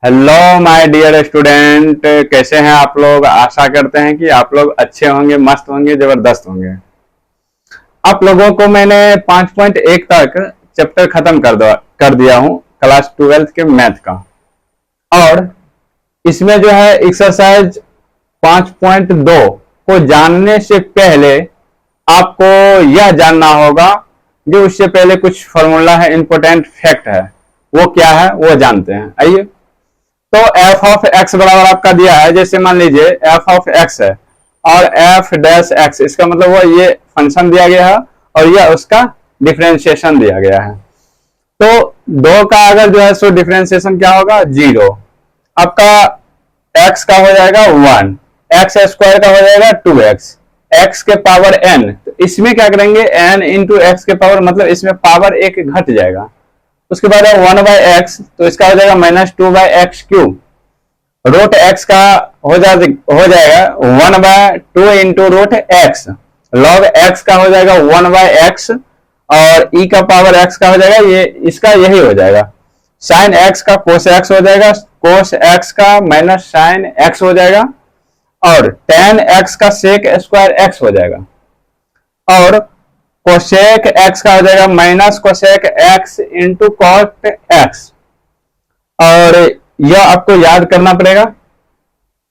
Hello my dear student, कैसे हैं आप लोग। आशा करते हैं कि आप लोग अच्छे होंगे, मस्त होंगे, जबरदस्त होंगे। आप लोगों को मैंने 5.1 तक चैप्टर खत्म कर दिया हूं क्लास 12 के मैथ का। और इसमें जो है एक्सरसाइज 5.2 को जानने से पहले आपको यह जानना होगा, जो उससे पहले कुछ फॉर्मूला है, इंपॉर्टेंट फैक्ट है, वो क्या है वो जानते हैं। आइए, तो एफ ऑफ एक्स बराबर आपका दिया है। जैसे मान लीजिए एफ ऑफ एक्स है और एफ डैश एक्स, इसका मतलब वो ये फंक्शन दिया गया है और यह उसका डिफरेंशिएशन दिया गया है। तो दो का अगर जो है सो डिफरेंशिएशन क्या होगा, 0। आपका एक्स का हो जाएगा 1, एक्स स्क्वायर का हो जाएगा 2x, एक्स के पावर n। तो इसमें क्या करेंगे, n इंटू एक्स के पावर, मतलब इसमें पावर एक घट जाएगा। उसके बाद है 1/x, तो इसका हो जाएगा -2/x³। रूट एक्स का हो जाएगा 1/2 into root x. Log x का हो जाएगा 1/x और e का पावर x का हो जाएगा, ये इसका यही हो जाएगा। साइन x का कोस x हो जाएगा, कोस x का माइनस साइन x हो जाएगा, और टेन x का सेक स्क्वायर x हो जाएगा, और कोसेक x का हो जाएगा minus cosec x into cot x। और यह आपको याद करना पड़ेगा।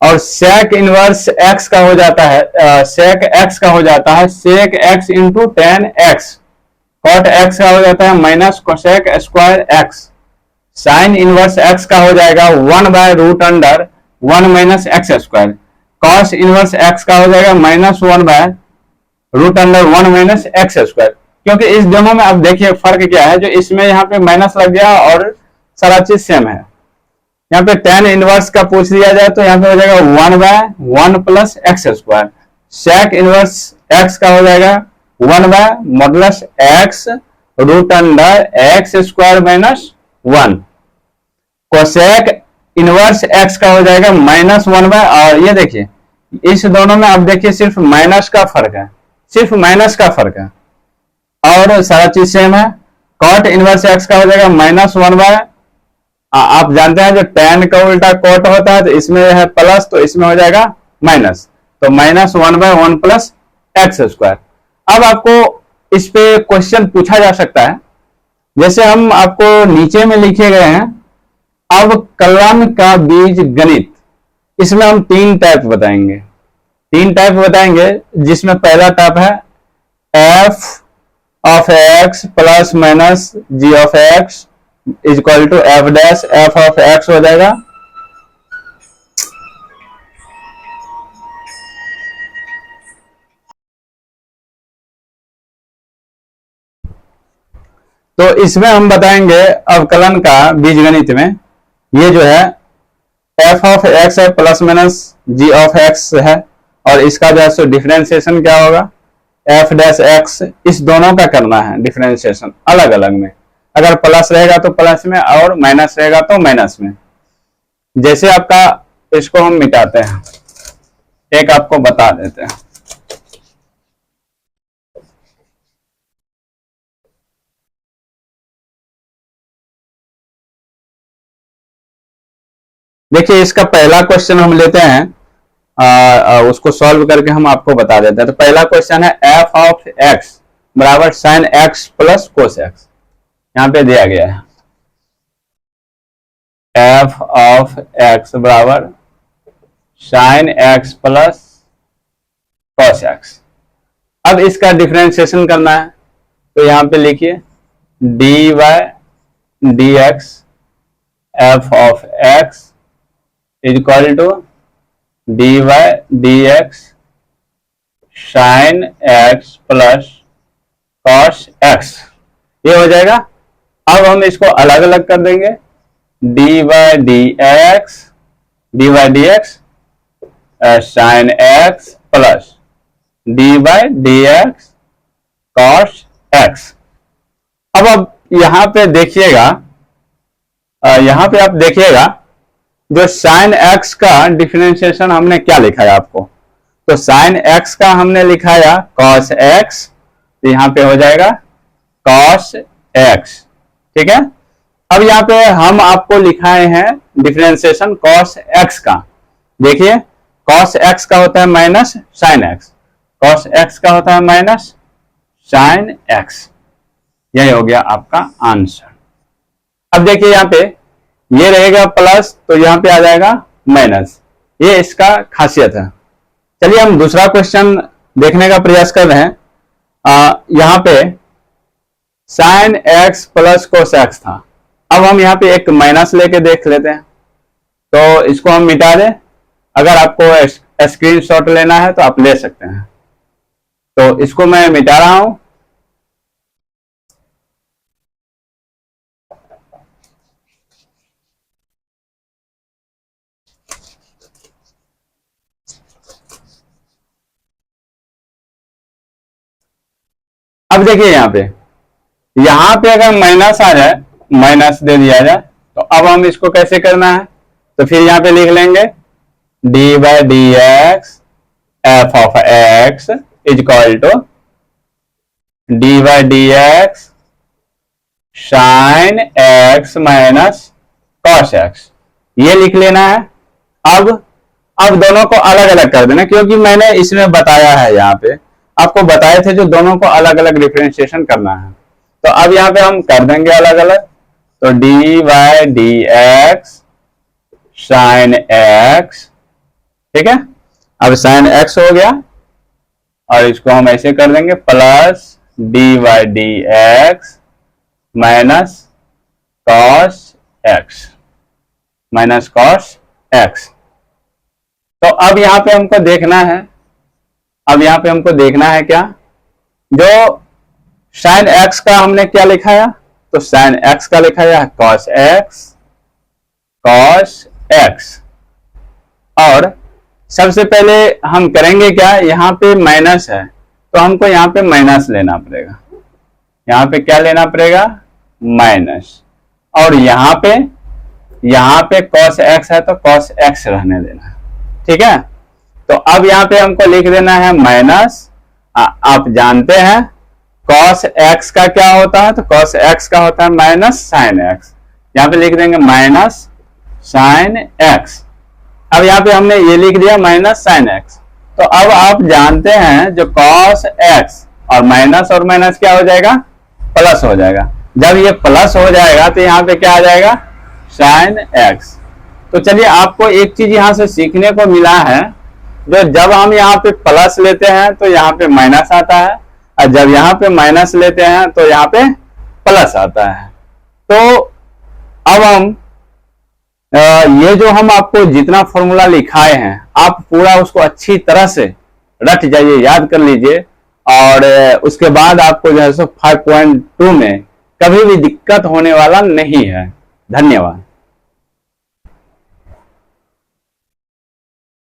और सेक इनवर्स x का हो जाता है, सेक x का हो जाता है sec x into tan x. Cot x का हो जाता है minus cosec square x। Sine inverse x का हो जाएगा 1/√1 minus x square. Cos inverse x का हो जाएगा -1/√1 माइनस एक्स स्क्वायर। क्योंकि इस दोनों में अब देखिए फर्क क्या है, जो इसमें यहाँ पे माइनस लग गया और सारा चीज सेम है। यहाँ पे टेन इनवर्स का पूछ लिया जाए तो यहाँ पे हो जाएगा 1/1 plus x square. Sec inverse x का हो जाएगा 1/(x√x square minus 1)। Cosec inverse x का हो जाएगा -1/, और ये देखिए इस दोनों में अब देखिए सिर्फ माइनस का फर्क है, सिर्फ माइनस का फर्क है और सारा चीज सेम है। कॉट इनवर्स x का हो जाएगा -1/, आप जानते हैं जो tan का उल्टा कॉट होता है, तो इसमें है प्लस तो इसमें हो जाएगा माइनस, तो -1/1 प्लस एक्स स्क्वायर। अब आपको इस पे क्वेश्चन पूछा जा सकता है, जैसे हम आपको नीचे में लिखे गए हैं अब कलन का बीज गणित। इसमें हम तीन टाइप बताएंगे, जिसमें पहला टाइप है f of x plus minus g of x equal to f dash f of x हो जाएगा। तो इसमें हम बताएंगे अवकलन का बीजगणित में, ये जो है f ऑफ x है plus minus g of x है, और इसका जो है सो डिफरेंशिएशन क्या होगा, f डैश x। इस दोनों का करना है डिफरेंशिएशन अलग अलग में। अगर प्लस रहेगा तो प्लस में और माइनस रहेगा तो माइनस में। जैसे आपका इसको हम मिटाते हैं, एक आपको बता देते हैं। देखिए इसका पहला क्वेश्चन हम लेते हैं, उसको सॉल्व करके हम आपको बता देते हैं। तो पहला क्वेश्चन है f ऑफ x बराबर sine x plus cos x। यहां पे दिया गया है f ऑफ x बराबर sine x plus cos x। अब इसका डिफरेंशिएशन करना है, तो यहां पे लिखिए dy dx f of x equal to dy dx sine x plus cos x। ये हो जाएगा। अब हम इसको अलग अलग कर देंगे, dy dx sine x plus dy dx cos x। अब यहां पे देखिएगा, यहां पे आप देखिएगा जो साइन x का डिफरेंशिएशन हमने क्या लिखा है आपको, तो साइन x का हमने लिखाया cos x, तो यहां पे हो जाएगा cos x। ठीक है। अब यहां पे हम आपको लिखाए हैं डिफरेंशिएशन cos x का। देखिए cos x का होता है minus sine x, cos x का होता है माइनस साइन x। यही हो गया आपका आंसर। अब देखिए यहाँ पे ये रहेगा प्लस तो यहाँ पे आ जाएगा माइनस, ये इसका खासियत है। चलिए हम दूसरा क्वेश्चन देखने का प्रयास कर रहे हैं। यहाँ पे sine x plus cos x था, अब हम यहाँ पे एक माइनस लेके देख लेते हैं, तो इसको हम मिटा दें। अगर आपको स्क्रीनशॉट लेना है तो आप ले सकते हैं। तो इसको मैं मिटा रहा हूं। अब देखिए यहाँ पे अगर माइनस आ जाए, माइनस दे दिया जाए, तो अब हम इसको कैसे करना है, तो फिर यहाँ पे लिख लेंगे d by d x f of x is equal to d by d x sine x minus cos x, ये लिख लेना है। अब दोनों को अलग अलग कर देना, क्योंकि मैंने इसमें बताया है, यहाँ पे आपको बताए थे जो दोनों को अलग अलग डिफरेंशिएशन करना है। तो अब यहाँ पे हम कर देंगे अलग अलग, तो D by d x sine x, ठीक है। अब साइन एक्स हो गया और इसको हम ऐसे कर देंगे plus D by d x minus cos x, minus cos x. तो अब यहाँ पे हमको देखना है, अब यहाँ पे हमको देखना है क्या, जो साइन एक्स का हमने क्या लिखा है, तो साइन एक्स का लिखा है कॉस एक्स, कॉस एक्स। और सबसे पहले हम करेंगे क्या, यहाँ पे माइनस है तो हमको यहाँ पे माइनस लेना पड़ेगा, यहाँ पे क्या लेना पड़ेगा, माइनस। और यहाँ पे cos x है तो cos x रहने देना, ठीक है। तो अब यहाँ पे हमको लिख देना है माइनस, आप जानते हैं cos x का क्या होता है, तो cos x का होता है माइनस साइन x, यहाँ पे लिख देंगे माइनस साइन x। अब यहाँ पे हमने ये लिख दिया माइनस साइन x। तो अब आप जानते हैं जो cos x और माइनस क्या हो जाएगा, प्लस हो जाएगा। जब ये प्लस हो जाएगा तो यहाँ पे क्या आ जाएगा, साइन x। तो चलिए आपको एक चीज यहाँ से सीखने को मिला है, जो जब हम यहाँ पे प्लस लेते हैं तो यहाँ पे माइनस आता है, और जब यहाँ पे माइनस लेते हैं तो यहाँ पे प्लस आता है। तो अब हम ये जो हम आपको जितना फॉर्मूला लिखाए हैं, आप पूरा उसको अच्छी तरह से रट जाइए, याद कर लीजिए, और उसके बाद आपको जो है सो 5.2 में कभी भी दिक्कत होने वाला नहीं है। धन्यवाद।